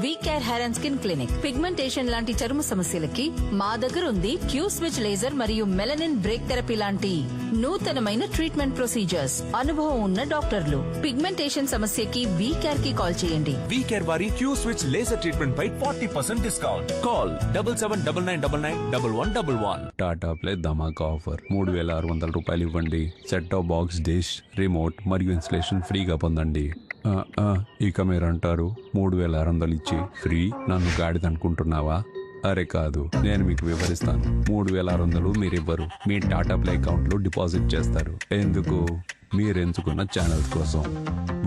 We care hair and skin clinic. Pigmentation లాంటి చర్మ సమస్యలకి మా దగ్గర ఉంది క్యూ స్విచ్ లేజర్ మరియు మెలనిన్ బ్రేక్ థెరపీ లాంటి నూతనమైన ట్రీట్మెంట్ ప్రొసీజర్స్. అనుభవం ఉన్న డాక్టర్లు. పిగ్మెంటేషన్ సమస్యకి వీ కేర్ కి కాల్ చేయండి. వీ కేర్ వారి క్యూ స్విచ్ లేజర్ ట్రీట్మెంట్ పై 40% డిస్కౌంట్. కాల్ 7799991111. టాటా ప్లే ధమాకా ఆఫర్. 3600 రూపాయలు ఇవ్వండి. Set top box, dish, remote మరియు ఇన్స్టలేషన్ ఫ్రీగా పొందండి. ఇక మీరు అంటారు 3600 ఇచ్చి ఫ్రీ, నన్ను గాడిద అనుకుంటున్నావా? అరే కాదు, నేను మీకు వివరిస్తాను. 3600 మీరివ్వరు, మీ టాటా ప్లే అకౌంట్ లో డిపాజిట్ చేస్తారు. ఎందుకు? మీరు ఎంచుకున్న ఛానల్స్ కోసం.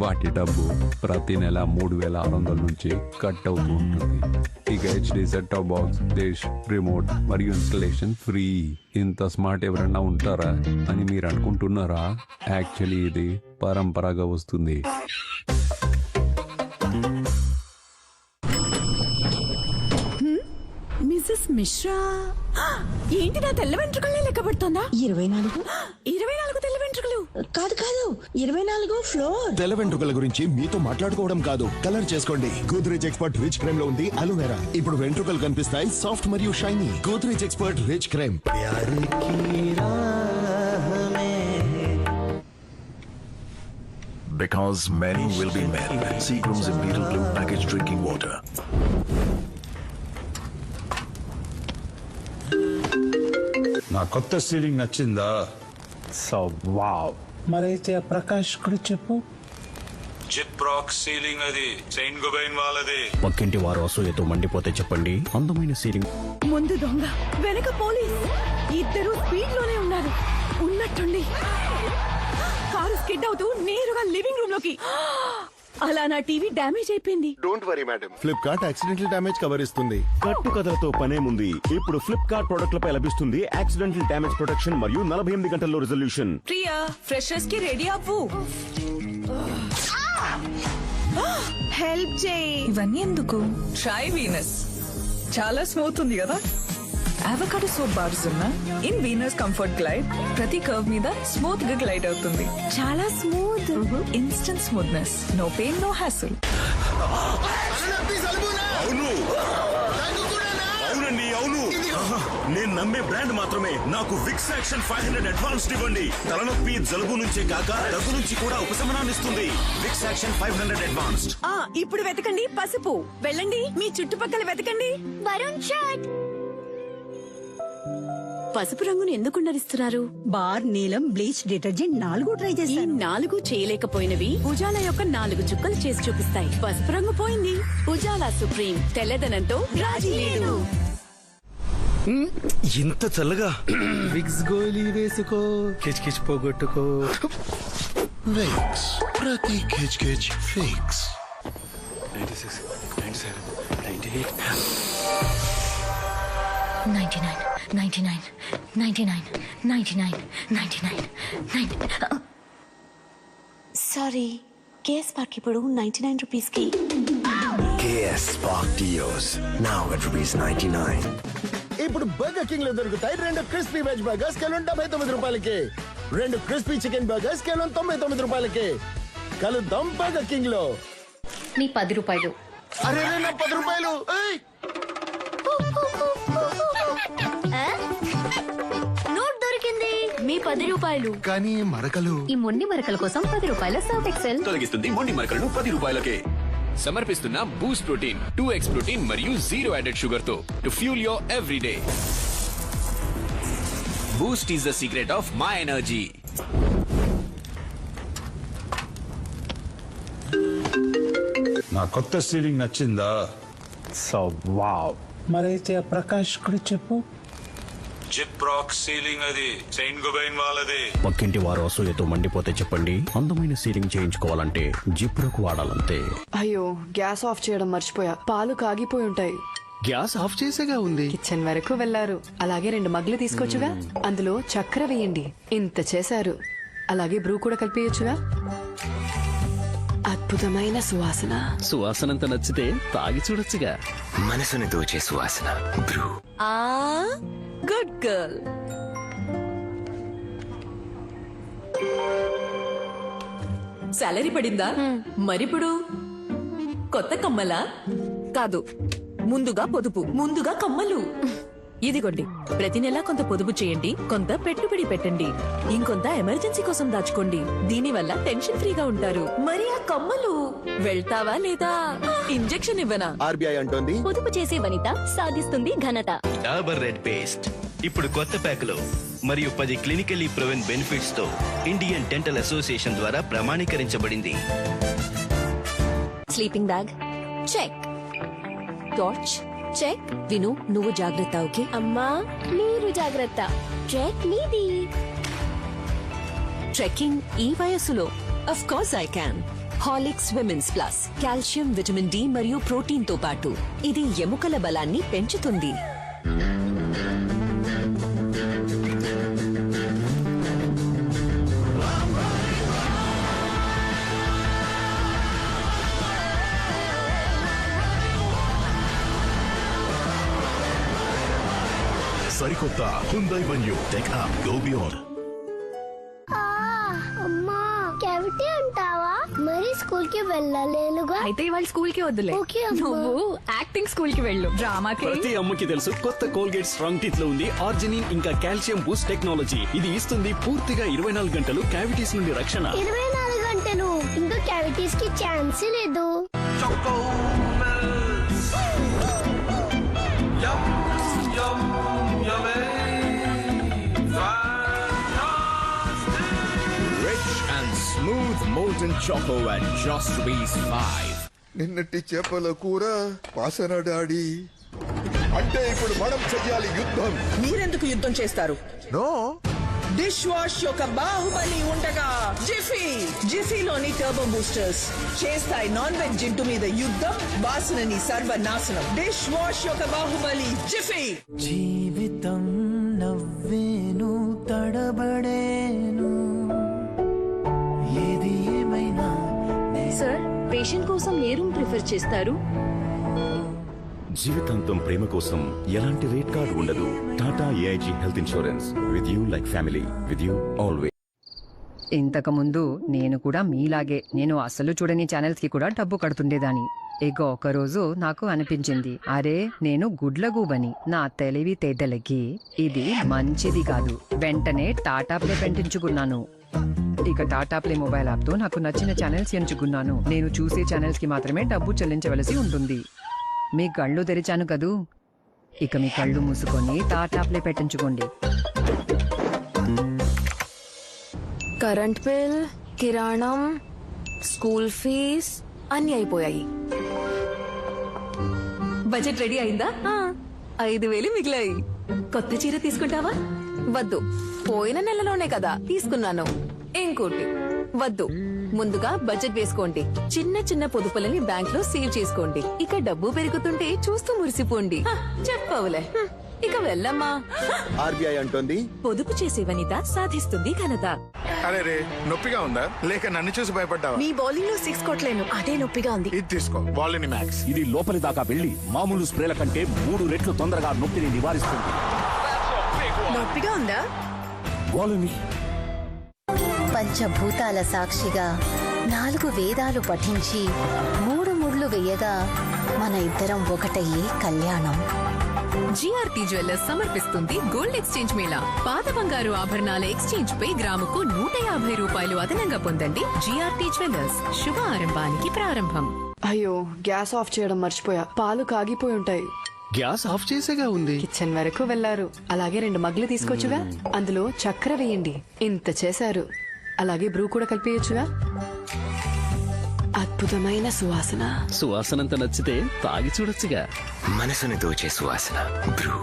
వాటి డబ్బు ప్రతి నెల 3600 నుంచి కట్ అవుతూ ఉంటుంది. ఇక HD set top box, dish, remote మరియు ఇన్స్టలేషన్ ఫ్రీ. ఇంత స్మార్ట్ ఎవరన్నా ఉంటారా అని మీరు అనుకుంటున్నారా? యాక్చువల్లీ ఇది పరంపరగా వస్తుంది. మిస్సెస్ మిశ్రా, ఏంటి నా తెల్ల వెంట్రుకలే లెక్క పెడుతోందా? 24 తెల్ల వెంట్రుకలు కాదు 24 ఫ్లోర్. తెల్ల వెంట్రుకల గురించి మీతో మాట్లాడుకోవడం కాదు, కలర్ చేసుకోండి. గోద్రేజ్ ఎక్స్పర్ట్ రిచ్ క్రీమ్ లో ఉంది అలోవెరా. ఇప్పుడు వెంట్రుకలు కనిపిస్తాయి సాఫ్ట్ మరియు shiny. Godrej expert rich cream. Because many will be men. Seagram's Imperial Blue packaged drinking water. నా కొత్త సీలింగ్ నచ్చిందా? So wow. మరైతే ప్రకాష్ కూడా చెప్పు. జిప్రాక్ సీలింగ్ అది సెయింట్ గోబైన్ వాళ్ళది. పక్కింటి వారు అసూయతో మండిపోతే చెప్పండి, అందమైన సీలింగ్. ముందు దొంగ, వెనక పోలీస్, ఇద్దరు స్పీడ్ లోనే ఉన్నారు. ఉన్నట్టుండి కారు స్కిడ్ అవుతూ నేరుగా లివింగ్ రూమ్ లోకి. అలా నా టీవీ డ్యామేజ్ అయిపోయింది. Don't worry madam, Flipkart accidental damage cover ఇస్తుంది. కట్టు కథలతో పనేముంది. ఇప్పుడు ఫ్లిప్కార్ట్ ప్రొడక్ట్లపై లభిస్తుంది యాక్సిడెంటల్ డ్యామేజ్ ప్రొటెక్షన్ మరియు 48 గంటల్లో రిజల్యూషన్. ప్రియా, ఫ్రెషర్స్ కి రెడీ అవ్వు. హెల్ప్ చేయి. ఇవన్నీ ఎందుకు? Try Venus. చాలా స్మూత్ ఉంది కదా. అవకాడో సోప్ బార్స్ ఉన్న ఇన్ వీనస్ కంఫర్ట్ గ్లైడ్ ప్రతి కర్వ్ మీద స్మూత్ గా గ్లైడ్ అవుతుంది. చాలా smooth, instant smoothness. No pain, no hassle. అవునండి, అవును. నేను నమ్మే బ్రాండ్ మాత్రమే. నాకు విక్స్ యాక్షన్ 500 అడ్వాన్స్ ఇవ్వండి. తలనొప్పి, జలుబు నుంచే కాక దగ్గు నుంచి కూడా ఉపశమనాన్ని ఇస్తుంది. Vicks action 500 advance. ఇప్పుడు వెతకండి పసుపు. వెళ్ళండి, మీ చుట్టుపక్కల వెతకండి. వరుణ్ షాట్. పసుపు రంగును ఎందుకు ఉండరిస్తున్నారు? బార్, నీలం, బ్లీచ్, డిటర్జెంట్ 4 ట్రై చేశాను. 4 చేయలేకపోయినవి ఉజాలా యొక్క 4 చుక్కలు చేసి చూపిస్తాయి. పసుపు రంగు పోయింది. ఉజాలా సుప్రీం తెల్లదనంతో రాజీ లేదు. ఇంత చల్లగా విక్స్ గోలీ వేసుకో, కిచ్ కిచ్ పోగొట్టుకో. విక్స్ ప్రతి కిచ్ కిచ్ ఫిక్స్. 96, 97, 98. 99, 99, 99, 99, 99, 99. సారీ, కేస్ పార్క్ ఇప్పుడు 99 రూపీస్ కి. KS Spark Deals. Now at ₹99. ఇప్పుడు బర్గర్ కింగ్ లో దొరుకుతాయి 2 క్రిస్పీ వెజ్ బర్గర్స్ కేవలం 79 రూపాయలకి. 2 క్రిస్పీ చికెన్ బర్గర్స్ కేవలం 99 రూపాయలకి. కలుద్దాం బర్గర్ కింగ్ లో. నీ 10 రూపాయలు. అరే నా 10 రూపాయలు. నోట్ దొరికింది. మీ 10 రూపాయలు. కానీ మరకలు. ఈ మొండి మరకల కోసం 10 రూపాయల సర్ఫ్ ఎక్సెల్ తొలగిస్తుంది మొండి మరకలను 10 రూపాయలకే. సమర్పిస్తున్న బూస్ట్ ప్రోటీన్ 2x ప్రోటీన్ మరియు 0 యాడెడ్ షుగర్ తో to fuel your every day. Boost is the secret of my energy. నా కొత్త సీలింగ్ నచ్చిందా? So wow. మరైతే ప్రకాష్ కూడా చెప్పు. జిప్రాక్ సీలింగ్ అది సెయింట్ గోబైన్ వాళ్ళది. పక్కింటి వారు అసూయతో మండిపోతే చెప్పండి, అందమైన సీలింగ్ చేయించుకోవాలంటే జిప్రోక్ వాడాలంతే. అయ్యో, గ్యాస్ ఆఫ్ చేయడం మర్చిపోయా. పాలు కాగిపోయి ఉంటాయి. గ్యాస్ ఆఫ్ చేసేగా ఉంది. కిచెన్ వరకు వెళ్లారు. అలాగే 2 మగ్గులు తీసుకొచ్చుగా. అందులో చక్కెర వేయండి. ఇంత చేశారు. అలాగే బ్రూ కూడా కలిపేయచ్చుగా. అద్భుతమైన సువాసన. సువాసనంత నచ్చితే తాగి చూడొచ్చుగా. మనసుని దోచే సువాసన బ్రూ. Good girl. సాలరీ పడిందా? మరిప్పుడు కొత్త కమ్మలా? కాదు, ముందుగా పొదుపు, ముందుగా కమ్మలు. ఇదిగోండి, ప్రతి నెలా కొంత పొదుపు చేయండి, కొంత పెట్టుబడి పెట్టండి, ఇంకొంత ఎమర్జెన్సీ కోసం దాచుకోండి. దీనివల్ల టెన్షన్ ఫ్రీగా ఉంటారు. మరి ఆ కమ్మలు వెళ్తావా లేదా? ఇంజెక్షన్ ఇవ్వనా? ఆర్బీఐ అంటోంది పొదుపు చేసే వనిత సాధిస్తుంది ఘనత. డాబర్ రెడ్ పేస్ట్ ఇప్పుడు కొత్త ప్యాకులో మరియు 10 క్లినికల్లీ ప్రూవెన్ బెనిఫిట్స్ తో ఇండియన్ డెంటల్ అసోసియేషన్ ద్వారా ప్రమాణీకరించబడింది. Sleeping bag check. Torch check. విను, నువ్వు జాగ్రత్త. ఓకే అమ్మా, మీరు జాగ్రత్త. చెక్ మీది. ట్రెక్కింగ్ ఈ వయసులో of course I can. Horlicks women's plus calcium, vitamin D మరియు ప్రోటీన్ తో పాటు ఇది ఎముకల బలాన్ని పెంచుతుంది. సరికొత్త Hyundai Venue. Take up, go beyond. అమ్మా, క్యావిటీ అంటావా? మరి స్కూల్ కి వెళ్ళలేనుగా. అయితే ఇవాళ స్కూల్ కి వద్దులే. నువ్వు యాక్టింగ్ స్కూల్ కి వెళ్ళు. డ్రామాకి. ప్రతి అమ్మకి తెలుసు కొత్త కోల్గేట్ స్ట్రాంగ్ టీత్ లో ఉంది ఆర్జినిన్ ఇంకా కాల్షియం బూస్ట్ టెక్నాలజీ. ఇది ఇస్తుంది పూర్తిగా 24 గంటలు క్యావిటీస్ నుండి రక్షణ. 24 గంటలు ఇంకా క్యావిటీస్ కి ఛాన్స్ లేదు. Rich and smooth molten choco at just Rupees 5. నిన్నటి చేపల కూర వాసన డాడీ. అంటే ఇప్పుడు మనం చెయ్యాలి యుద్ధం. మీరెందుకు యుద్ధం చేస్తారు? నో, డిష్ వాష్ యొక్క బాహుబలి ఉండగా జిఫీలోని టర్బో బూస్టర్స్ చేస్తాయి నాన్ వెజ్ జింటు మీద యుద్ధం, వాసనని సర్వనాశనం. డిష్ వాష్ యొక్క బాహుబలి జిఫీ. జీవితం నవ్వేను తడబడేను ఏది ఏమైనా. సార్, పేషెంట్ కోసం ఏ రూమ్ ప్రిఫర్ చేస్తారు? జీవితాంతం ప్రేమ కోసం ఎలాంటి రేట్ కార్డు ఉండదు. Tata AIG health insurance. With you like family, with you always. ఇంతకుముందు నేను కూడా మీలాగే నేను అసలు చూడని ఛానల్స్ కి కూడా డబ్బు కడుతుండేదాన్ని. ఇక ఒకరోజు నాకు అనిపించింది, అరే నేను గుడ్లగూబని. నా తెలివితేటలకి ఇది మంచిది కాదు. వెంటనే టాటా ప్లే పెట్టించుకున్నాను. ఇక టాటా ప్లే మొబైల్ యాప్ తో నాకు నచ్చిన ఛానల్స్ ఎంచుకున్నాను. నేను చూసే ఛానల్స్ కి మాత్రమే డబ్బు చెల్లించవలసి ఉంటుంది. మీ కళ్ళు తెరిచాను కదూ, ఇక మీ కళ్ళు మూసుకొని టాటా ప్లే పెట్టించుకోండి. కరెంట్ బిల్, కిరాణం, స్కూల్ ఫీజ్ అన్ని అయిపోయాయి. బడ్జెట్ రెడీ అయిందా? 5,000 మిగిలాయి. కొత్త చీర తీసుకుంటావా? వద్దు, పోయిన నెలలోనే కదా తీసుకున్నాను. ఇంకోటి వద్దు. ముందుగా బడ్జెట్ వేసుకోండి. చిన్న చిన్న పొదుపులని బ్యాంక్ లో సేవ్ చేసుకోండి. ఇక డబ్బు పెరుగుతుంటే చూస్తూ మురిసిపోండి. చెప్పవులే, ఇక వెళ్ళమ్మా. ఆర్బీఐ అంటోంది పొదుపు చేసే వనిత సాధిస్తుంది ఘనత. అరే రే, నొప్పిగా ఉందా లేక నన్ను చూసి భయపడ్డావా? నీ బౌలింగ్ లో 6 కొట్టలేను, అదే నొప్పిగా ఉంది. ఇది తీసుకో, వాలిని మ్యాక్స్. ఇది లోపలి దాకా వెళ్లి మామూలు స్ప్రేల కంటే 3 రెట్లు తొందరగా నొప్పిని నివారిస్తుంది. నొప్పిగా ఉందా? వాలిని. పంచభూతాల సాక్షిగా 4 వేదాలు పఠించి 3 ముళ్ళు వేయగా మన ఇద్దరం ఒకటయ్యే కళ్యాణం. జిఆర్టీ జ్యువెల్లర్స్ సమర్పిస్తుంది గోల్డ్ ఎక్స్చేంజ్ మేళా. పాత బంగారు ఆభరణాల ఎక్స్చేంజ్ పై గ్రాముకు 150 రూపాయలు అదనంగా పొందండి. జిఆర్టీ జ్యువెల్లర్స్, శుభ ఆరంభానికి ప్రారంభం. అయ్యో, గ్యాస్ ఆఫ్ చేయడం మర్చిపోయా. పాలు కాగిపోయి ఉంటాయి. గ్యాస్ ఆఫ్ చేసేగా ఉంది. కిచెన్ వరకు వెళ్లారు. అలాగే 2 మగ్గులు తీసుకొచ్చుగా, అందులో చక్కెర వేయండి. ఇంత చేశారు. అలాగే బ్రూ కూడా కలిపేయచ్చుగా. అద్భుతమైన సువాసన. సువాసనంత నచ్చితే తాగి చూడొచ్చుగా. మనసుని దోచే సువాసన బ్రూ.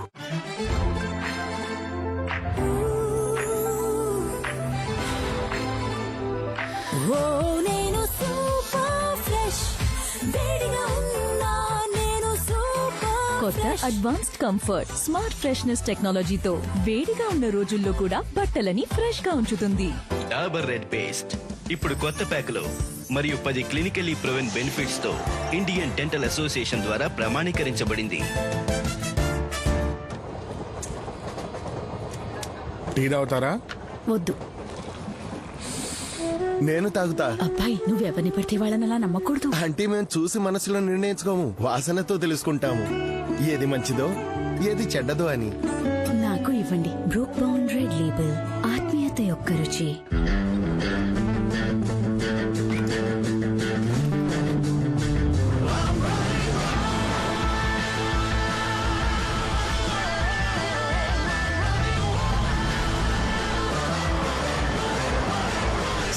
కొత్త అడ్వాన్స్డ్ కంఫర్ట్ స్మార్ట్ ఫ్రెష్నెస్ టెక్నాలజీతో వేడిగా ఉన్న రోజుల్లో కూడా బట్టలని ఫ్రెష్ గా ఉంచుతుంది. డాబర్ రెడ్ పేస్ట్ ఇప్పుడు కొత్త ప్యాకులో మరియు 10 క్లినికల్లీ ప్రూవెన్ బెనిఫిట్స్ తో ఇండియన్ డెంటల్ అసోసియేషన్ ద్వారా ప్రమాణీకరించబడింది. టీ తాగుతారా? వద్దు. నేను తాగుతా. అబ్బాయి నువ్వెవరిని పడితే వాళ్ళని అలా నమ్మకూడదు. అంటే మేము చూసి మనసులో నిర్ణయించుకోము, వాసనతో తెలుసుకుంటాము ఏది మంచిదో ఏది చెడ్డదో అని. నాకు ఇవ్వండి. బ్రూక్ బౌండ్ రెడ్ లేబుల్, ఆత్మీయత యొక్క రుచి.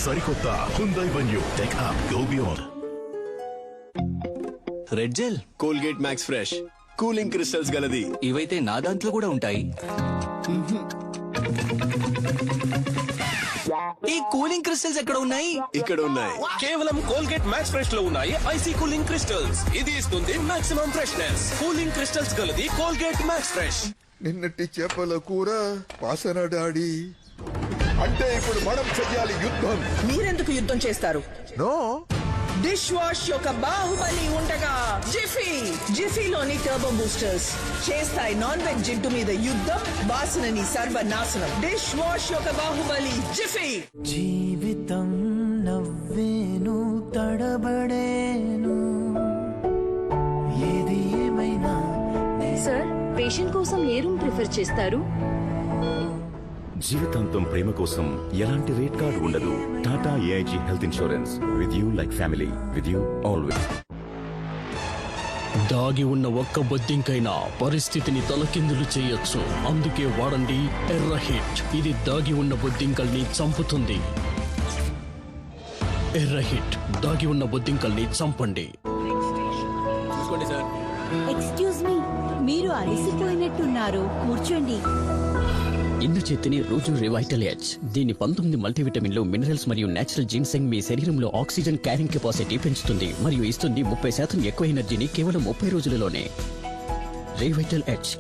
సరికొత్త Hyundai Venue Tech Up Go Beyond. Red gel, Colgate max fresh, cooling crystals గలది. ఇవైతే నా దాంట్లో కూడా ఉంటాయి. ఈ కూలింగ్ క్రిస్టల్స్ ఎక్కడ ఉన్నాయి? ఇక్కడ ఉన్నాయి. కేవలం కోల్గేట్ మ్యాక్స్ ఫ్రెష్ లో ఉన్నాయి ఐసీ కూలింగ్ క్రిస్టల్స్. ఇది ఇస్తుంది మాక్సిమం ఫ్రెష్నెస్. కూలింగ్ క్రిస్టల్స్ గలది కోల్గేట్ మ్యాక్స్ ఫ్రెష్. నిన్నటి చేపల కూర వాసన డాడీ. అంటే ఇప్పుడు మనం చెయ్యాలి యుద్ధం. మీరెందుకు యుద్ధం చేస్తారు? నో, డిష్ వాష్ యొక్క బాహుబలి ఉండగా జిఫీలోని టర్బో బూస్టర్స్ చేస్తాయి నాన్ వెజ్ జిడ్డు మీద యుద్ధం, వాసనని సర్వనాశనం. డిష్ వాష్ యొక్క బాహుబలి జిఫీ. జీవితం నవ్వేను తడబడేను, ఏది ఏమైనా. సార్, పేషెంట్ కోసం ఏ రూమ్ ప్రిఫర్ చేస్తారు? జీవితాంతం ప్రేమ కోసం ఎలాంటి రేట్ కార్డు ఉండదు. Tata AIG health insurance. With you like family, with you always. దాగి ఉన్న ఒక్క బొద్దింకైనా పరిస్థితిని తలకిందులు చేయొచ్చు. అందుకే వాడండి ఎర్ర హిట్. ఇది దాగి ఉన్న బొద్దింకల్ని చంపుతుంది. ఎర్ర హిట్, దాగి ఉన్న బొద్దింకల్ని చంపండి. ఎక్స్క్యూజ్ మీ, మీరు అలసిపోయినట్టున్నారు, కూర్చోండి. ఇందు చేతిని రోజు రివైటల్ ఎడ్జ్. దీని 19 మల్టీవిటమిన్లు, మినరల్స్ మరియు నేచురల్ జిన్సెంగ్ మీ శరీరంలో ఆక్సిజన్ క్యారింగ్ కెపాసిటీ పెంచుతుంది మరియు ఇస్తుంది 30% ఎక్కువ ఎనర్జీని కేవలం 30 రోజులలోనే. రివైటల్ ఎడ్జ్.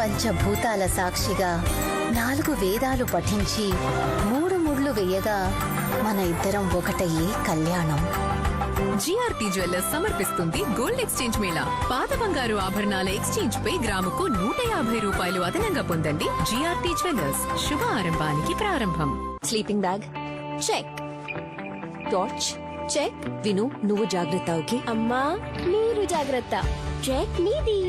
పంచభూతాల సాక్షిగా 4 వేదాలు పఠించి 3 ముళ్ళు వేయగా మన ఇద్దరం ఒకటయ్యే కళ్యాణం. జిఆర్టీ జ్యువెల్లర్స్ సమర్పిస్తుంది గోల్డ్ ఎక్స్చేంజ్ మేళా. పాత బంగారు ఆభరణాల ఎక్స్చేంజ్ పై గ్రాముకు 150 రూపాయలు అదనంగా పొందండి. జిఆర్టీ జ్యువెల్లర్స్, శుభ ఆరంభానికి ప్రారంభం. Sleeping bag check, torch check. విను, నువ్వు జాగ్రత్త. ఓకే అమ్మా మీరు జాగ్రత్త. చెక్ మీది.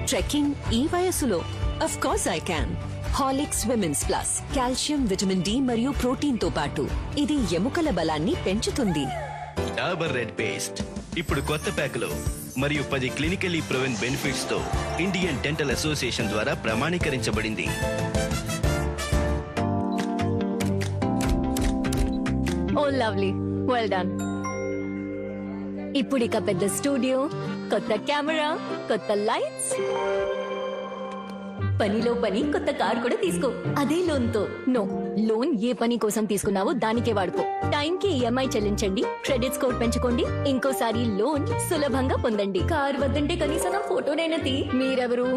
ట్రెక్కింగ్ ఈ వయసులో of course I can. Horlicks women's plus, calcium, vitamin D మరియు ప్రోటీన్ తో పాటు ఇది ఎముకల బలాన్ని పెంచుతుంది. డాబర్ రెడ్ పేస్ట్ ఇప్పుడు కొత్త ప్యాకులో మరియు 10 క్లినికల్లీ ప్రూవెన్ బెనిఫిట్స్ తో ఇండియన్ డెంటల్ అసోసియేషన్ ద్వారా ప్రమాణీకరించబడింది. Oh lovely, well done. ఇప్పుడు ఇక పెద్ద స్టూడియో, కొత్త కెమెరా, కొత్త లైట్స్, పనిలో పని కొత్త కార్ కూడా తీసుకో. అదే లోన్ తో. నో, లోన్ ఏ పని కోసం తీసుకున్నావో దానికే వాడుకో. టైంకి ఈఎంఐ చెల్లించండి, క్రెడిట్ స్కోర్ పెంచుకోండి, ఇంకోసారి లోన్ సులభంగా పొందండి. కార్ వద్దంటే కనీసం నా ఫోటోనైనా తీ. మీరెవరు?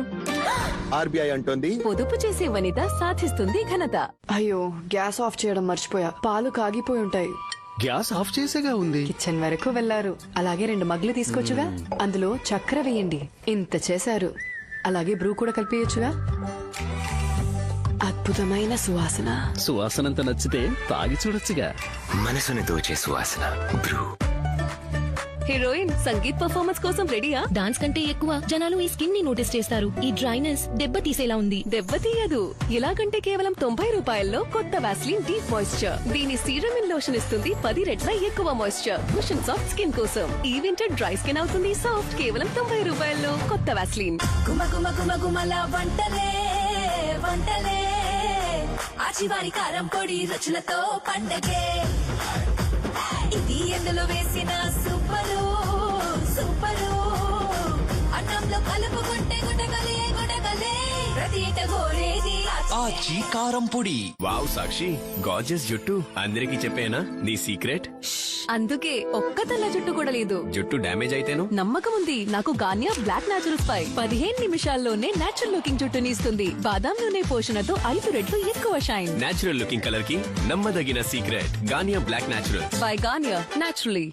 ఆర్బీఐ అంటోంది. పొదుపు చేసే వనిత సాధిస్తుంది ఘనత. అయ్యో, గ్యాస్ ఆఫ్ చేయడం మర్చిపోయా. పాలు కాగిపోయి ఉంటాయి. గ్యాస్ ఆఫ్ చేసేగా ఉంది. కిచెన్ వరకు వెళ్లారు. అలాగే 2 మగ్గులు తీసుకొచ్చుగా, అందులో చక్కెర వేయండి. ఇంత చేశారు. అలాగే బ్రూ కూడా కలిపేయచ్చుగా. అద్భుతమైన సువాసన. సువాసనంత నచ్చితే తాగి చూడొచ్చుగా. మనసుని దోచే సువాసన బ్రూ. హీరోయిన్ సంగీత్ పర్ఫార్మెన్స్ కోసం రెడీయా? డాన్స్ కంటే ఎక్కువ జనాలు ఈ స్కిన్ ని నోటీస్ చేస్తారు. ఈ డ్రైనెస్ దెబ్బ తీసేలా ఉంది. దెబ్బతీయదు. ఇలాగంటే కేవలం 90 రూపాయల్లో కొత్త వాస్లిన్ డీప్ మాయిశ్చర్. దీని సీరం ఇన్ లోషన్ ఇస్తుంది 10 రెట్ల ఎక్కువ మాయిశ్చర్. కుషన్ సాఫ్ట్ స్కిన్ కోసం. ఈ వింటర్ డ్రై స్కిన్ అవుతుంది సాఫ్ట్. కేవలం 90 రూపాయల్లో కొత్త వాస్లిన్. వంటలే ఆచివారి కారం పొడి రుచులతో పండగే. ఇది ఎందులో వేసిన సూపరు సూపరు. అన్నంలో కలుపుకుంటే గుటకలే గుటకలే. ప్రతి ఇంట గోరేది ఆచి కారం పొడి. వావ్ సాక్షి, గార్జియస్ జుట్టు. అందరికీ చెప్పేనా నీ సీక్రెట్? అందుకే ఒక్క తెల్ల జుట్టు కూడా లేదు. జుట్టు డ్యామేజ్ అయితేను? నమ్మకం ఉంది. నాకు గానియా బ్లాక్ న్యాచురల్స్ పై 15 నిమిషాల్లోనే నేచురల్ లుకింగ్ జుట్టుని ఇస్తుంది. బాదాం నూనె పోషణతో 5 రెట్లు ఎక్కువ షైన్. నేచురల్ లుకింగ్ కలర్ కి నమ్మదగిన secret Garnier black natural by Garnier naturally.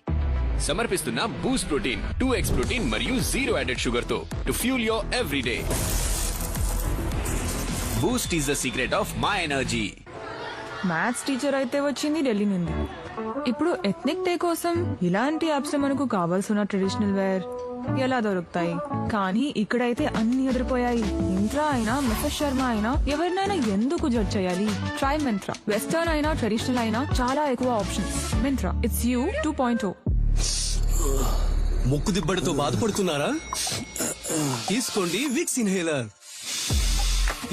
సమర్పిస్తున్న బూస్ట్ ప్రోటీన్ 2x ప్రోటీన్ మరియు 0 యాడెడ్ షుగర్ తో to fuel your everyday. Boost is the secret of my energy. Maths teacher అయితే వచ్చింది ఢిల్లీ నుండి. ఇప్పుడు ఎథ్నిక్ డే కోసం ఇలాంటి యాప్స్ లో మనకు కావాల్సిన ట్రెడిషనల్ వేర్ ఎలా దొరుకుతాయి? కానీ ఇక్కడైతే అన్ని ఎదిరిపోయాయి. మింత్రా అయినా మిస్టర్ శర్మ అయినా ఎవరినైనా ఎందుకు జడ్జ్ చేయాలి? ట్రై మింత్రా. వెస్టర్న్ అయినా ట్రెడిషనల్ అయినా చాలా ఎక్కువ ఆప్షన్స్. Myntra, it's you 2.0. ముక్కు దిబ్బడితో బాధపడుతున్నారా? తీసుకోండి విక్స్ ఇన్హేలర్.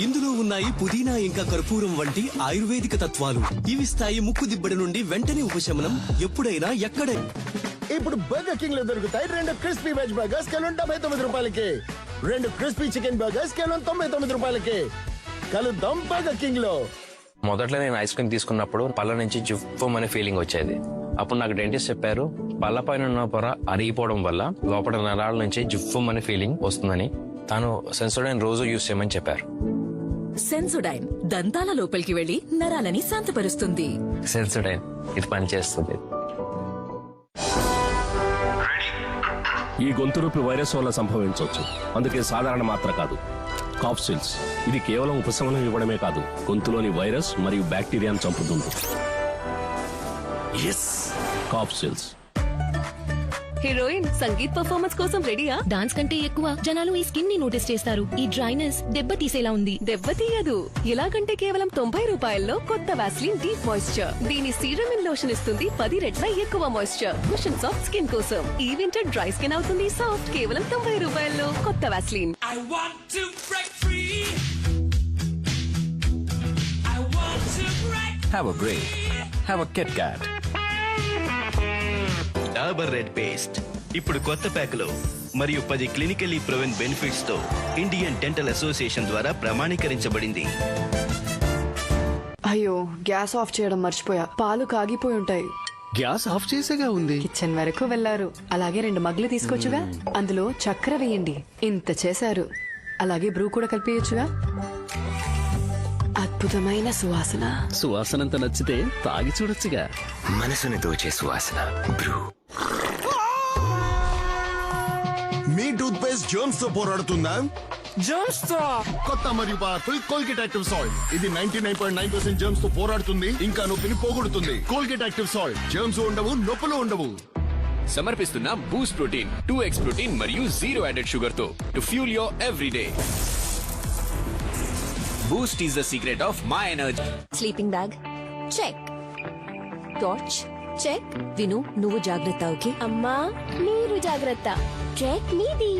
ఇందులో ఉన్నాయి పుదీనా ఇంకా కర్పూరం వంటి ఆయుర్వేదిక తత్వాలు. ఇవిస్తాయి ముక్కు దిబ్బడి నుండి వెంటనే ఉపశమనం, ఎప్పుడైనా ఎక్కడైనా. ఇప్పుడు బర్గర్ కింగ్ లో దొరుకుతాయి 2 క్రిస్పీ వెజ్ బర్గర్స్ కేవలం 79 రూపాయలకి, 2 క్రిస్పీ చికెన్ బర్గర్స్ కేవలం 99 రూపాయలకి. కలుద్దాం బర్గర్ కింగ్ లో. మొదట్లో నేను ఐస్ క్రీమ్ తీసుకున్నప్పుడు పళ్ళ నుంచి జుఫ్ఫం అనే ఫీలింగ్ వచ్చేది. అప్పుడు నాకు డెంటిస్ట్ చెప్పారు, పళ్ళ పైన ఉన్న పొర అరిగిపోవడం వల్ల లోపల నరాల నుంచి జుఫ్ఫం అనే ఫీలింగ్ వస్తుందని. తాను సెన్సోడైన్ రోజు యూజ్ చేయమని చెప్పారు. సెన్సోడైన్ దంతాల లోపలికి వెళ్లి నరాలని శాంతపరుస్తుంది. సెన్సోడైన్ ఇది పనిచేస్తుంది. ఈ గొంతు నొప్పి వైరస్ వల్ల సంభవించవచ్చు, అందుకే సాధారణ మాత్ర కాదు. కాప్సిల్స్ ఇది కేవలం ఉపశమనం ఇవ్వడమే కాదు, గొంతులోని వైరస్ మరియు బ్యాక్టీరియాను చంపుతుంది. కాప్సిల్స్. హీరోయిన్ సంగీత్ పర్ఫార్మెన్స్ కోసం రెడీయా? డాన్స్ కంటే ఎక్కువ జనాలు ఈ స్కిన్ ని నోటీస్ చేస్తారు. ఈ డ్రైనెస్ దెబ్బ తీసేలా ఉంది. దెబ్బతీయదు. ఇలాగంటే కేవలం 90 రూపాయల్లో కొత్త వాస్లిన్ డీప్ మాయిశ్చర్. దీని సీరం ఇన్ లోషన్ ఇస్తుంది 10 రెట్ల ఎక్కువ మాయిశ్చర్. కుషన్ సాఫ్ట్ స్కిన్ కోసం. ఈ వింటర్ డ్రై స్కిన్ అవుతుంది సాఫ్ట్. కేవలం 90 రూపాయల్లో కొత్త Vaseline. Have a break. Have a Kit Kat. Dabur red paste ఇప్పుడు కొత్త ప్యాక్లో మరియు 10 క్లినికల్లీ ప్రూవెన్ బెనిఫిట్స్ తో ఇండియన్ డెంటల్ అసోసియేషన్ ద్వారా ప్రమాణీకరించబడింది. అయ్యో, గ్యాస్ ఆఫ్ చేయడం మర్చిపోయా. పాలు కాగిపోయి ఉంటాయి. గ్యాస్ ఆఫ్ చేసేగా ఉంది. కిచెన్ వరకు వెళ్లారు. అలాగే 2 మగ్గులు తీసుకొచ్చుగా, అందులో చక్కెర వేయండి. ఇంత చేశారు. అలాగే బ్రూ కూడా కలిపేయచ్చుగా. అద్భుతమైన సువాసన. సువాసనంత నచ్చితే తాగి చూడొచ్చుగా. మనసుని దోచే సువాసన బ్రూ. మీ టూత్ పేస్ట్ జర్మ్స్ తో పోరాడుతుందా? జర్మ్స్ తో కొత్త మరియు పవర్ఫుల్ కోల్గేట్ యాక్టివ్ సాల్ట్. ఇది 99.9% జర్మ్స్ తో పోరాడుతుంది, ఇంకా నొప్పిని పోగొడుతుంది. Colgate active salt. జర్మ్స్ ఉండవు, నొప్పులు ఉండవు. సమర్పిస్తున్న బూస్ట్ ప్రోటీన్ 2x ప్రోటీన్ మరియు 0 యాడెడ్ షుగర్ తో to fuel your everyday. Boost is the secret of my energy. Sleeping bag check. Torch check. విను, నువ్వు జాగ్రత్త. ఓకే అమ్మా మీరు జాగ్రత్త. చెక్ మీది.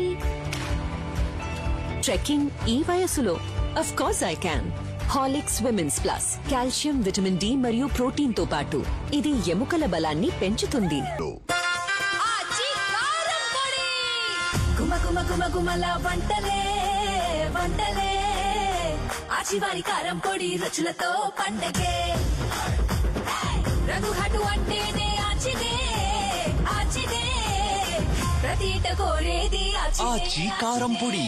ట్రెక్కింగ్ ఈ వయసులో of course I can. Horlicks women's plus calcium, vitamin D మరియు ప్రోటీన్ తో పాటు ఇది ఎముకల బలాన్ని పెంచుతుంది. వంటలే వంటలే ఆచివారి కారం పొడి రుచులతో పండగే. రంగు హటు అంటేనే ఆచిదే ఆచిదే. ప్రతిట కోరేది ఆచి కారం పొడి.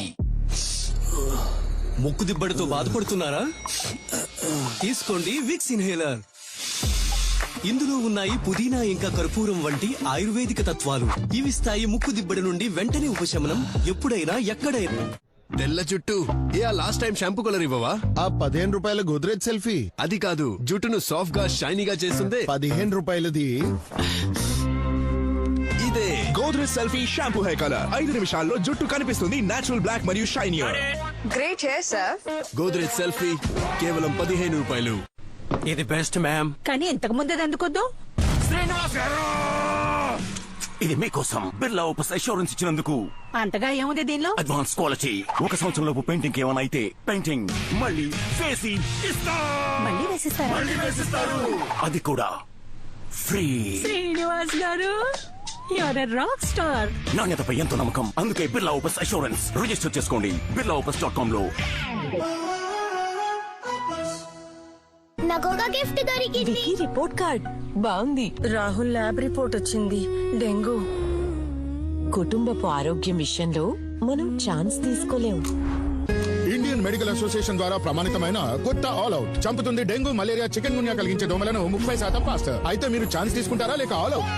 ముక్కు దిబ్బడితో బాధపడుతున్నారా? తీసుకోండి విక్స్ ఇన్హేలర్. ఇందులో ఉన్నాయి పుదీనా ఇంకా కర్పూరం వంటి ఆయుర్వేదిక తత్వాలు. ఇవిస్తాయి ముక్కు దిబ్బడి నుండి వెంటనే ఉపశమనం, ఎప్పుడైనా ఎక్కడైనా. తెల్ల జుట్టు ఏ లాస్ట్ టైం షాంపూ కలర్ ఇవ్వవా? ఆ 15 రూపాయల గోద్రేజ్ సెల్ఫీ అది కాదు, జుట్టును సాఫ్ట్ గా షైనీగా చేస్తుంది. 15 రూపాయలది. ఇదే Godrej selfie shampoo hair colour. 5 నిమిషాల్లో జుట్టు కనిపిస్తుంది నేచురల్ బ్లాక్ మరియు shinier. Great hair sir. Godrej selfie కేవలం 15 రూపాయలు. ఇది బెస్ట్ మ్యామ్. కానీ ఇంతకు ముందే ఎందుకొద్దు? ఇది మీకోసం బిర్లా ఓపస్ అష్యూరెన్స్ ఇచ్చినందుకు. అంతగా ఏముంది దీనిలో? Advance quality. 1 సంవత్సరం లోపు పెయింటింగ్ ఏమైనా అయితే పెయింటింగ్ మళ్ళీ వేసి వేసిస్తారు. అది కూడా ఫ్రీ. శ్రీనివాస్ గారు, you're a rock star. నాణ్యతపై ఎంతో నమ్మకం, అందుకే బిర్లా ఓపస్ అష్యూరెన్స్. రిజిస్టర్ చేసుకోండి birlaopus.com లో. నాకు ఒక గిఫ్ట్ దొరికింది. రిపోర్ట్ కార్డ్ బాగుంది. రాహుల్ ల్యాబ్ రిపోర్ట్ వచ్చింది. డెంగ్యూ. కుటుంబపు ఆరోగ్యం విషయంలో మనం ఛాన్స్ తీసుకోలేం. ఇండియన్ మెడికల్ అసోసియేషన్ ద్వారా ప్రమాణితమైన కొత్త ఆల్ అవుట్ చంపుతుంది డెంగ్యూ, మలేరియా, చికెన్ గున్యా కలిగించే దోమలను 30% ఫాస్టర్. అయితే మీరు ఛాన్స్ తీసుకుంటారా లేక ఆల్ అవుట్?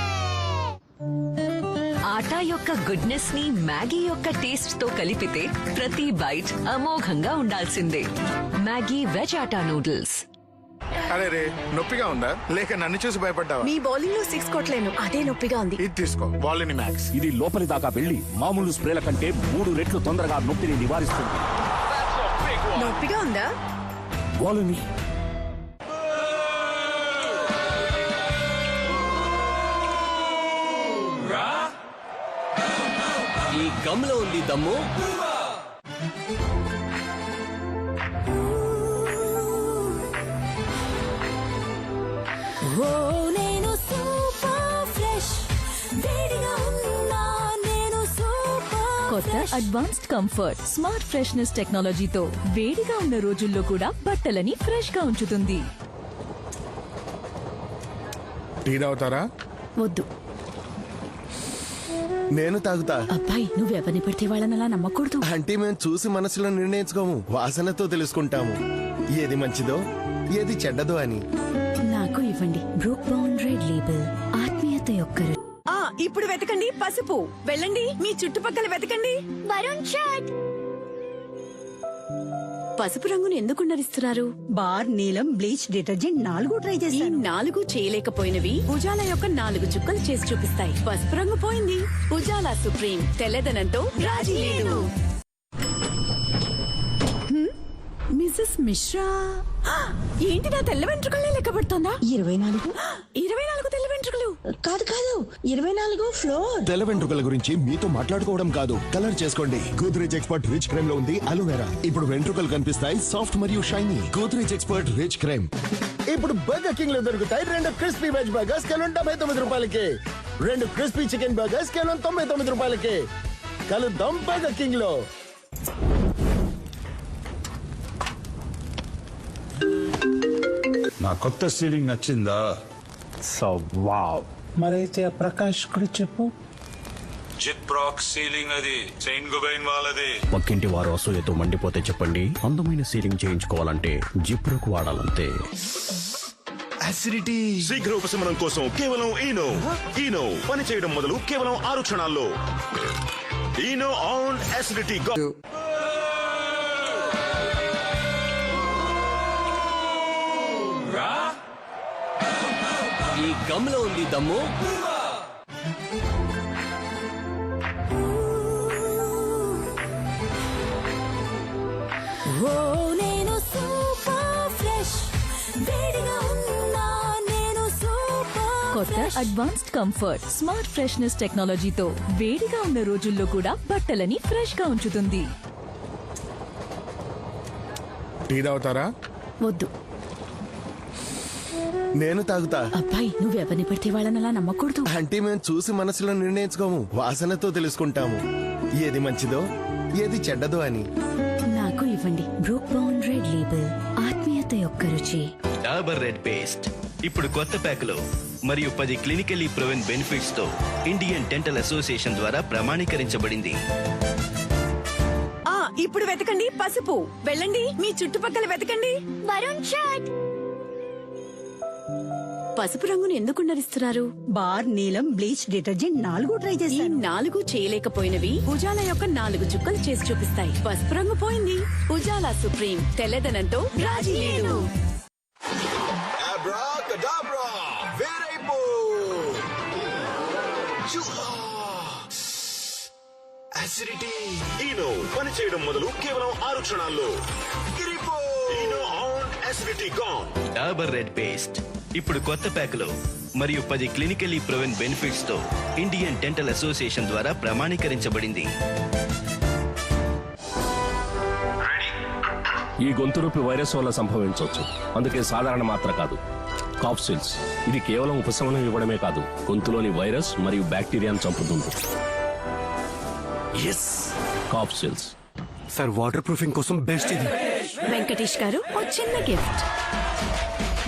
ఆటా యొక్క గుడ్నెస్ ని మ్యాగీ యొక్క టేస్ట్ తో కలిపితే ప్రతి బైట్ అమోఘంగా ఉండాల్సిందే. మ్యాగీ వెజ్ ఆటా నూడిల్స్. అరే రే నొప్పిగా ఉందా లేక నన్ను చూసి భయపడ్డావా? మీ బౌలింగ్ లో 6 కొట్టలేను, అదే నొప్పిగా ఉంది. ఇది తీసుకో వాలిని మ్యాక్స్. ఇది లోపలి దాకా వెళ్లి మామూలు స్ప్రేల కంటే 3 రెట్లు తొందరగా నొప్పిని నివారిస్తుంది. నొప్పిగా ఉందా? వాలిని ఈ గమ్ లో ఉంది దమ్ము. నేను సూపర్ ఫ్రెష్ వేడిగా ఉన్నా నేను సూపర్ కొత్త అడ్వాన్స్డ్ కంఫర్ట్ స్మార్ట్ ఫ్రెష్నెస్ టెక్నాలజీతో వేడిగా ఉన్న రోజుల్లో కూడా బట్టలని ఫ్రెష్ గా ఉంచుతుంది. టీ తాగుతారా? వద్దు. నేను తాగుతా. అబ్బాయి నువ్వెవరిని పెడితే వాళ్ళని అలా నమ్మకూడదు. అంటే మేము చూసి మనసులో నిర్ణయించుకోము, వాసనతో తెలుసుకుంటాము ఏది మంచిదో ఏది చెడ్డదో అని. నాకు ఇవ్వండి. బ్రూక్ బౌండ్ రెడ్ లేబుల్ ఆత్మీయత యొక్క రుచి. ఇప్పుడు వెతకండి పసుపు. వెళ్ళండి మీ చుట్టుపక్కల వెతకండి. వరుణ్ షర్ట్. పసుపు రంగును ఎందుకు ఉండరిస్తున్నారు? బార్ నీలం బ్లీచ్ డిటర్జెంట్ 4 ట్రై చేశాను. 4 చేయలేకపోయినవి ఉజాలా యొక్క 4 చుక్కలు చేసి చూపిస్తాయి. పసుపు రంగు పోయింది. ఉజాలా సుప్రీం తెల్లదనంతో రాజీ లేదు. మిసెస్ మిశ్రా, ఏంటి నా తెల్ల వెంట్రుకలే లెక్క పెడుతోందా? 24 తెల్ల వెంట్రుకలు కాదు 24 ఫ్లోర్. తెల్ల వెంట్రుకల గురించి మీతో మాట్లాడుకోవడం కాదు, కలర్ చేసుకోండి. గోద్రేజ్ ఎక్స్పర్ట్ రిచ్ క్రీమ్ లో ఉంది అలోవెరా. ఇప్పుడు వెంట్రుకలు కనిపిస్తాయి సాఫ్ట్ మరియు shiny. Godrej expert rich cream. ఇప్పుడు బర్గర్ కింగ్ లో దొరుకుతాయి 2 క్రిస్పీ వెజ్ బర్గర్స్ కేవలం 99 రూపాయలకి, 2 క్రిస్పీ చికెన్ బర్గర్స్ కేవలం 99 రూపాయలకి. కలుద్దాం బర్గర్ కింగ్ లో. నా కొత్త సీలింగ్ నచ్చిందా? So wow. మరైతే ప్రకాష్ కూడా చెప్పు. జిప్రాక్ సీలింగ్ అది సెయింట్ గోబైన్ వాళ్ళది. పక్కింటి వారు అసూయతో మండిపోతే చెప్పండి, అందమైన సీలింగ్ చేయించుకోవాలంటే జిప్రోక్ వాడాలంతే. అసిడిటీ శీఘ్ర ఉపశమనం కోసం కేవలం ఈనో పని చేయడం మొదలు కేవలం 6 క్షణాల్లో. Eno on acidity. ఈ గమ్ లో ఉంది దమ్ము. నేను సూపర్ ఫ్రెష్ వేడిగా ఉన్నా నేను సూపర్ కొత్త అడ్వాన్స్డ్ కంఫర్ట్ స్మార్ట్ ఫ్రెష్నెస్ టెక్నాలజీతో వేడిగా ఉన్న రోజుల్లో కూడా బట్టలని ఫ్రెష్ గా ఉంచుతుంది. టీ తాగుతారా? వద్దు. నేను తాగుతా. అబ్బాయి నువ్వెవరిని పెడితే వాళ్ళని అలా నమ్మకూడదు. అంటే మేము చూసి మనసులో నిర్ణయించుకోము, వాసనతో తెలుసుకుంటాము ఏది మంచిదో ఏది చెడ్డదో అని. నాకు ఇవ్వండి. బ్రూక్ బౌండ్ రెడ్ లేబుల్ ఆత్మీయత యొక్క రుచి. డాబర్ రెడ్ పేస్ట్ ఇప్పుడు కొత్త ప్యాకులో మరియు 10 క్లినికల్లీ ప్రూవెన్ బెనిఫిట్స్ తో ఇండియన్ డెంటల్ అసోసియేషన్ ద్వారా ప్రమాణీకరించబడింది. ఇప్పుడు వెతకండి పసుపు. వెళ్ళండి మీ చుట్టుపక్కల వెతకండి. వరుణ్ షర్ట్. పసుపు రంగును ఎందుకు ఉండరిస్తున్నారు? బార్ నీలం బ్లీచ్ డిటర్జెంట్ 4 ట్రై చేశాను. 4 చేయలేకపోయినవి ఉజాలా యొక్క 4 చుక్కలు చేసి చూపిస్తాయి. పసుపు రంగు పోయింది. ఉజాలా సుప్రీం తెల్లదనంతో రాజీ లేదు. అసిడిటీ. ఈనో పని చేయడం మొదలు కేవలం 6 క్షణాల్లో. Eno on acidity gone. Dabur red paste ఇప్పుడు కొత్త ప్యాకులో మరియు 10 క్లినికల్లీ ప్రూవెన్ బెనిఫిట్స్ తో ఇండియన్ డెంటల్ అసోసియేషన్ ద్వారా ప్రమాణీకరించబడింది. ఈ గొంతు నొప్పి వైరస్ వల్ల సంభవించవచ్చు, అందుకే సాధారణ మాత్ర కాదు. కాప్సిల్స్ ఇది కేవలం ఉపశమనం ఇవ్వడమే కాదు, గొంతులోని వైరస్ మరియు బ్యాక్టీరియాను చంపుతుంది. కాప్సిల్స్. సార్ వాటర్ ప్రూఫింగ్ కోసం బెస్ట్ ఇది. వెంకటేష్ గారు ఓ చిన్న గిఫ్ట్.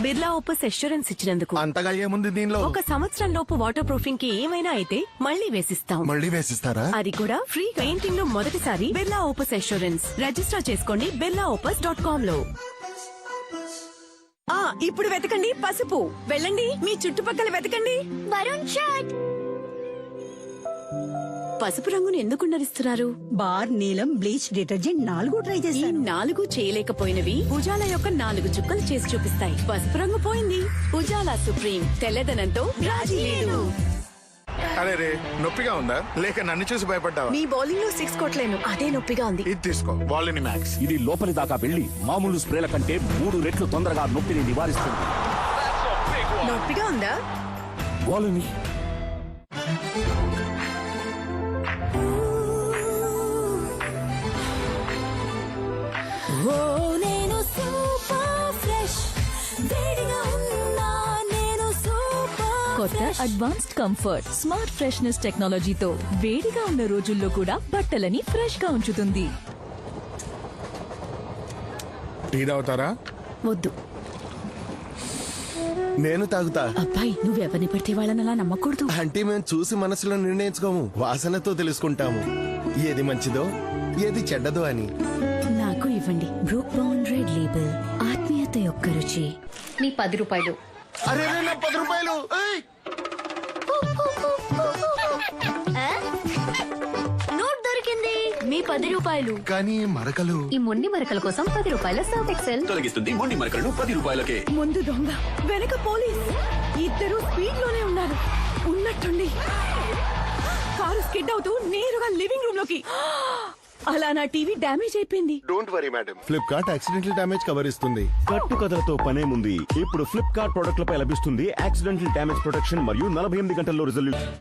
బిర్లా ఓపస్ అష్యూరెన్స్ ఇచ్చినందుకు. అంతగా ఏముంది దీనిలో? 1 సంవత్సరం లోపు వాటర్ ప్రూఫింగ్ కి ఏమైనా అయితే మళ్ళీ వేసిస్తాం. మళ్ళీ వేసిస్తారా? అది కూడా ఫ్రీ. పెయింటింగ్ లో మొదటిసారి బిర్లా ఓపస్ అష్యూరెన్స్. రిజిస్టర్ చేసుకోండి birlaopus.com లో. ఇప్పుడు వెతకండి పసుపు. వెళ్ళండి మీ చుట్టుపక్కల వెతకండి. వరుణ్ షర్ట్. పసుపు రంగును ఎందుకు నడుస్తున్నారు? బార్ నీలం బ్లీచ్ డిటర్జెంట్ 4 ట్రై చేశాను. 4 చేయలేకపోయినవి ఉజాలా యొక్క 4 చుక్కలు చేసి చూపిస్తాయి. పసుపు రంగు పోయింది. ఉజాలా సుప్రీం తెల్లదనంతో రాజీ లేదు. అరే రే నొప్పిగా ఉందా లేక నన్ను చూసి భయపడ్డావా? మీ బౌలింగ్ లో 6 కొట్టలేను, అదే నొప్పిగా ఉంది. ఇది తీసుకో బాలిని మ్యాక్స్. ఇది లోపలి దాకా వెళ్లి మామూలు స్ప్రేల కంటే 3 రెట్లు తొందరగా నొప్పిని నివారిస్తుంది. నొప్పిగా ఉందా? వాలుని కొత్త అడ్వాన్స్డ్ కంఫర్ట్ స్మార్ట్ ఫ్రెష్నెస్ టెక్నాలజీతో వేడిగా ఉన్న రోజుల్లో కూడా బట్టలని ఫ్రెష్ గా ఉంచుతుంది. టీ తాగుతారా? వద్దు. నేను తాగుతా. అబ్బాయి నువ్వెవరిని పడితే వాళ్ళని అలా నమ్మకూడదు. అంటే మేము చూసి మనసులో నిర్ణయించుకోము, వాసనతో తెలుసుకుంటాము ఏది మంచిదో ఏది చెడ్డదో అని. నాకు ఇవ్వండి. బ్రూక్ బాండ్ రెడ్ లేబుల్, ఆత్మీయత యొక్క రుచి. మీ 10 రూపాయలు. అరే నా 10 రూపాయలు. నోట్ దొరికింది. మీ 10 రూపాయలు. కానీ మరకలు. ఈ మొండి మరకల కోసం 10 రూపాయల సర్ఫ్ ఎక్సెల్ తొలగిస్తుంది మొండి మరకలను 10 రూపాయలకే. ముందు దొంగ, వెనక పోలీస్, ఇద్దరు స్పీడ్ లోనే ఉన్నారు. ఉన్నట్టుండి కారు స్కిడ్ అవుతూ నేరుగా లివింగ్ రూమ్ లోకి. అలా నా టీవీ డ్యామేజ్ అయిపోయింది. Don't worry madam, Flipkart accidental damage cover ఇస్తుంది. కట్టు కథలతో పనేముంది. ఇప్పుడు ఫ్లిప్కార్ట్ ప్రొడక్ట్లపై లభిస్తుంది యాక్సిడెంటల్ డ్యామేజ్ ప్రొటెక్షన్ మరియు 48 గంటల్లో రిజల్యూషన్.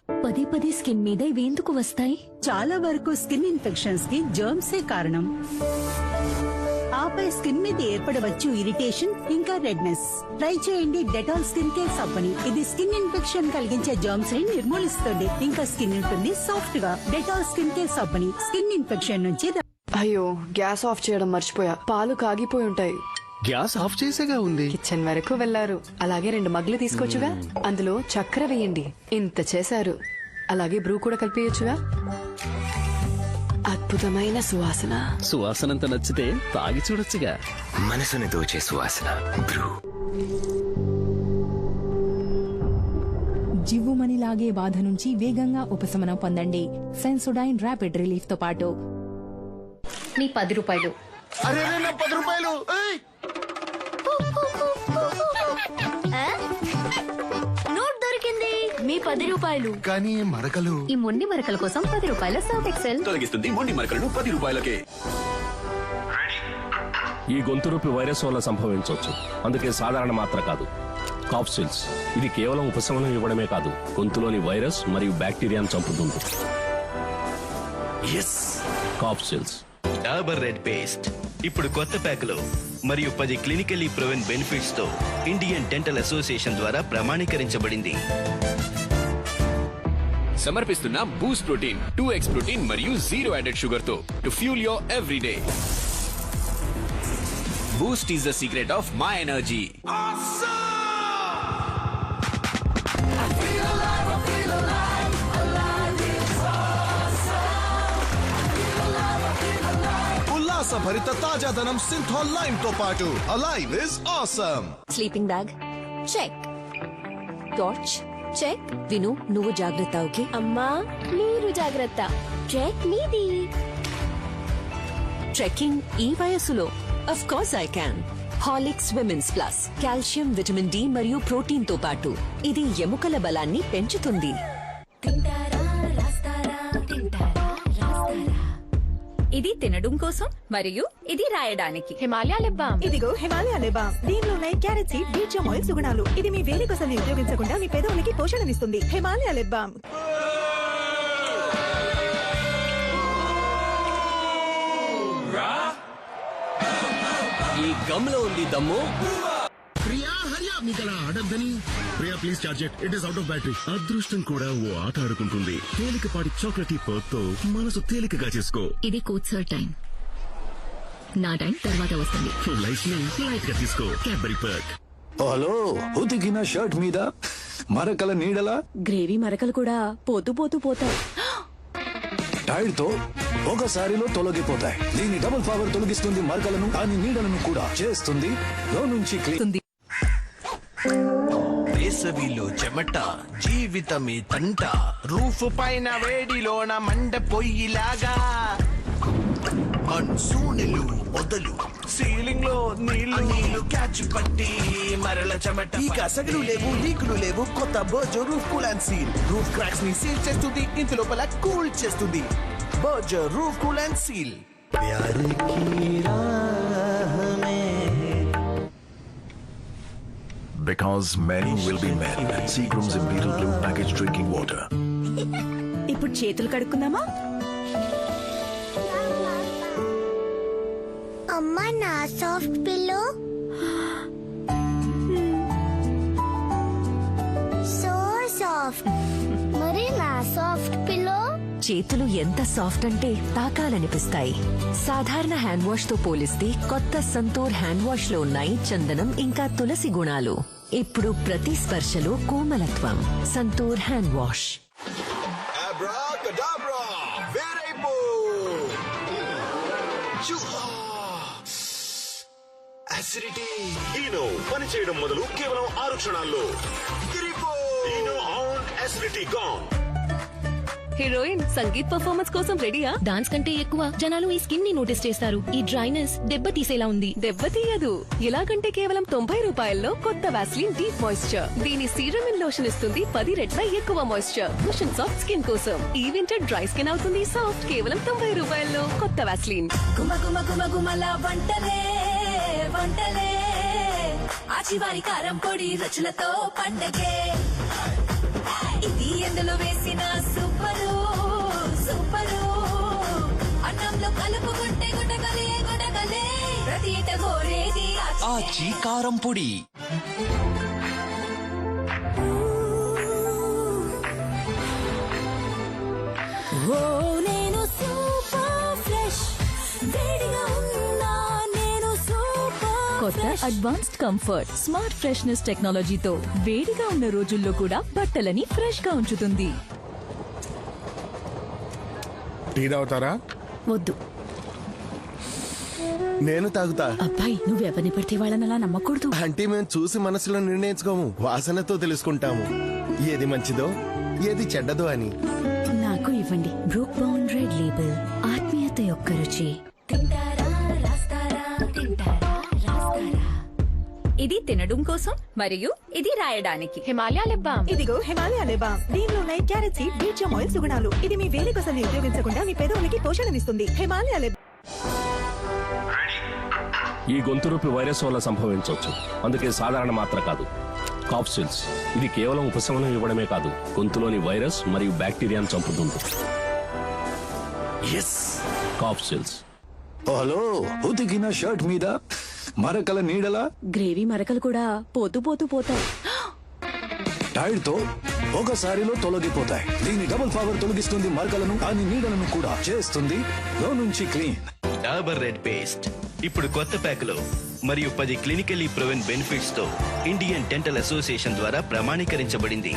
పదే స్కిన్ మీద ఇవి ఎందుకు వస్తాయి? చాలా వరకు స్కిన్ ఇన్ఫెక్షన్స్ కి జర్మ్సే కారణం. ఆపై స్కిన్ మీద ఏర్పడవచ్చు ఇరిటేషన్, ఇంకా రెడ్నెస్. ట్రై చేయండి డెటాల్ స్కిన్ కేర్ సబ్బని. ఇది స్కిన్ ఇన్ఫెక్షన్ కలిగించే జర్మ్స్ ని నిర్మూలిస్తుంది, ఇంకా స్కిన్ ఉంటుంది సాఫ్ట్ గా. Dettol skin care Sabbani skin infection నుంచి. అయ్యో గ్యాస్ ఆఫ్ చేయడం మర్చిపోయా. పాలు కాగిపోయి ఉంటాయి. గ్యాస్ ఆఫ్ చేసేగా ఉంది. కిచెన్ వరకు వెళ్లారు. అలాగే 2 మగ్గులు తీసుకోవచ్చుగా. అందులో చక్కెర వేయండి. ఇంత చేశారు. అలాగే బ్రూ కూడా కలిపేయచ్చుగా. అద్భుతమైన సువాసన. సువాసనంత నచ్చితే తాగి చూడొచ్చుగా. మనసుని దోచే సువాసన బ్రూ. జివ్వుమని లాగే బాధ నుంచి వేగంగా ఉపశమనం పొందండి సెన్సోడైన్ ర్యాపిడ్ రిలీఫ్ తో పాటు. మీ 10 రూపాయలు. అరే నా 10 రూపాయలు. నోట్ దొరికింది. మీ 10 రూపాయలు. కానీ మరకలు. ఈ మొండి మరకల కోసం 10 రూపాయల సర్ఫ్ ఎక్సెల్ తొలగిస్తుంది మొండి మరకలను 10 రూపాయలకే. ఈ గొంతు నొప్పి వైరస్ వల్ల సంభవించవచ్చు. అందుకే సాధారణ మాత్ర కాదు, కాప్సిల్స్. ఇది కేవలం ఉపశమనం ఇవ్వడమే కాదు, గొంతులోని వైరస్ మరియు బ్యాక్టీరియాను చంపుతుంది. కాప్సిల్స్. డాబర్ రెడ్ పేస్ట్ ఇప్పుడు కొత్త ప్యాకులో మరియు 10 క్లినికల్లీ ప్రూవెన్ బెనిఫిట్స్ తో ఇండియన్ డెంటల్ అసోసియేషన్ ద్వారా ప్రమాణీకరించబడింది. సమర్పిస్తున్న బూస్ట్ ప్రోటీన్ 2x ప్రోటీన్ మరియు 0 యాడెడ్ షుగర్ తో to fuel your everyday. Boost is the secret of my energy. ఉల్లాసభరిత తాజాదనం సింథాల్ లైమ్ తో పాటు alive is awesome. Sleeping bag check. Torch check. విను నువ్వు జాగ్రత్త. ఓకే అమ్మా మీరు జాగ్రత్త. చెక్ మీది. ట్రెక్కింగ్ ఈ వయసులో of course I can. Horlicks women's plus calcium, vitamin D మరియు ప్రోటీన్ తో పాటు ఇది ఎముకల బలాన్ని పెంచుతుంది. ఇది తినడం కోసం మరియు ఇది రాయడానికి. Himalaya lip balm. ఇదిగో హిమాలయ లిప్ బామ్. దీనిలో ఉన్నాయి క్యారెట్ సీడ్, బీచ్ ఆయిల్ సుగుణాలు. ఇది మీ వేలి కోసం ఉపయోగించకుండా మీ పెదవులకి పోషణనిస్తుంది. Himalaya lip balm. ఈ గమ్లో ఉంది దమ్ము. ప్రియా హరియా మీకలా ఆడద్దని. Priya please charge it. It is out of battery. అదృష్టం కూడా ఓ ఆట ఆడుకుంటుంది. తేలికపాటి చాక్లెట్ పర్క్ తో మనసు తేలికగా చేసుకో. ఇది కూర్చో టైం. నా టైం తర్వాత వస్తుంది. లైఫ్ ని లైట్ గా తీసుకో. Cadbury Perk. హలో, ఉతికిన షర్ట్ మీద మరకల నీడలా గ్రేవీ మరకలు కూడా పోతూ పోతాయి. టైడ్ తో ఒకసారిలో తొలగిపోతాయి. దీని డబుల్ పవర్ తొలగిస్తుంది మరకలను, కానీ నీడలను కూడా చేస్తుంది లో నుంచి క్లీన్. వేసవిలో చెమట జీవితమే తంట రూఫ్ పైన వేడిలోన మండ పొయ్యిలాగా మన్సూనులు మొదలు సీలింగ్ లో నీళ్లు క్యాచ్ పట్టి మరల చెమట ఈ కసగలు లేవు లీకులు లేవు కొత్త Berger roof cool and seal roof cracks ని సీల్ చేస్తుంది ఇంటి లోపల కూల్ చేస్తుంది Berger roof cool and seal Because many will be men. Seagram's Imperial Blue Packaged Drinking Water. ఇప్పుడు చేతులు కడుక్కుందామా? అమ్మా నా సాఫ్ట్ పిల్లో సో సాఫ్ట్. మరి నా సాఫ్ట్ పిల్లో చేతులు ఎంత సాఫ్ట్ అంటే తాకాలనిపిస్తాయి. సాధారణ హ్యాండ్ వాష్ తో పోలిస్తే కొత్త సంతూర్ హ్యాండ్ వాష్ లో ఉన్నాయి చందనం ఇంకా తులసి గుణాలు. ఇప్పుడు ప్రతి స్పర్శలో కోమలత్వం. Santoor hand wash. Acidity Eno పని చేయడం మొదలు కేవలం 6 క్షణాల్లో. Eno on acidity gone. Heroine sangeet performance కోసం రెడీయా? డాన్స్ కంటే ఎక్కువ జనాలు ఈ స్కిన్ ని నోటీస్ చేస్తారు. ఈ డ్రైనెస్ దెబ్బ తీసేలా ఉంది. దెబ్బతీయదు. ఎలాగంటే కేవలం 90 రూపాయల్లో కొత్త వాస్లిన్ డీప్ మాయిశ్చర్. దీని సీరం అండ్ లోషన్ ఇస్తుంది 10 రెట్ల ఎక్కువ మాయిశ్చర్ కుషన్ సాఫ్ట్ స్కిన్ కోసం. ఈ వింటర్ డ్రై స్కిన్ అవుతుంది సాఫ్ట్ కేవలం 90 రూపాయల్లో కొత్త వాస్లిన్. వంటలే ఆచివారి కారం పొడి రుచులతో పండగే. ఇది ఎందులో వేసిన సూపరు సూపరు. అన్నంలో కలుపుకుంటే గుటకలే గుటకలే. ప్రతి ఇట గోరేది ఆచి కారం పొడి. ఓ నేను సూపర్ ఫ్రెష్ వేడిగా ఉన్నా నేను సూపర్. కొత్త అడ్వాన్స్డ్ కంఫర్ట్ స్మార్ట్ ఫ్రెష్నెస్ టెక్నాలజీతో వేడిగా ఉన్న రోజుల్లో కూడా బట్టలని ఫ్రెష్ గా ఉంచుతుంది. టీ తాగుతారా? వద్దు. నేను తాగుతా. అబ్బాయి నువ్వెవరిని పడితే వాళ్ళని అలా నమ్మకూడదు. అంటే మేము చూసి మనసులో నిర్ణయించుకోము, వాసనతో తెలుసుకుంటాము ఏది మంచిదో ఏది చెడ్డదో అని. నాకు ఇవ్వండి. బ్రూక్ బౌండ్ రెడ్ లేబుల్ ఆత్మీయత యొక్క రుచి. ఇది తినడం కోసం మరియు ఇది రాయడానికి. Himalaya lip balm. ఇదిగో హిమాలయ లిప్ బామ్. దీనిలో ఉన్నాయి క్యారెట్ సీడ్, బీచమ్ ఆయిల్ సుగుణాలు. ఇది మీ వేలి కొసల్ని ఉపయోగించకుండా మీ పెదవులకి పోషణనిస్తుంది. హిమాలయ లిప్. ఈ గొంతు నొప్పి వైరస్ వల్ల సంభవించవచ్చు. అందుకే సాధారణ మాత్ర కాదు, కాప్సిల్స్. ఇది కేవలం ఉపశమనం ఇవ్వడమే కాదు, గొంతులోని వైరస్ మరియు బ్యాక్టీరియాను చంపుతుంది. కాప్సిల్స్. హలో, ఉతికిన షర్ట్ మీద మరకల నీడలా గ్రేవీ మరకలు కూడా పోతూ పోతూ పోతాయి. టైడ్ తో ఒకసారిలో తొలగిపోతాయి. దీని డబుల్ పవర్ తొలగిస్తుంది మరకలను, కానీ నీడలను కూడా చేస్తుంది లో నుంచి క్లీన్. డాబర్ రెడ్ పేస్ట్ ఇప్పుడు కొత్త ప్యాకులో మరియు 10 క్లినికల్లీ ప్రూవెన్ బెనిఫిట్స్ తో ఇండియన్ డెంటల్ అసోసియేషన్ ద్వారా ప్రమాణీకరించబడింది.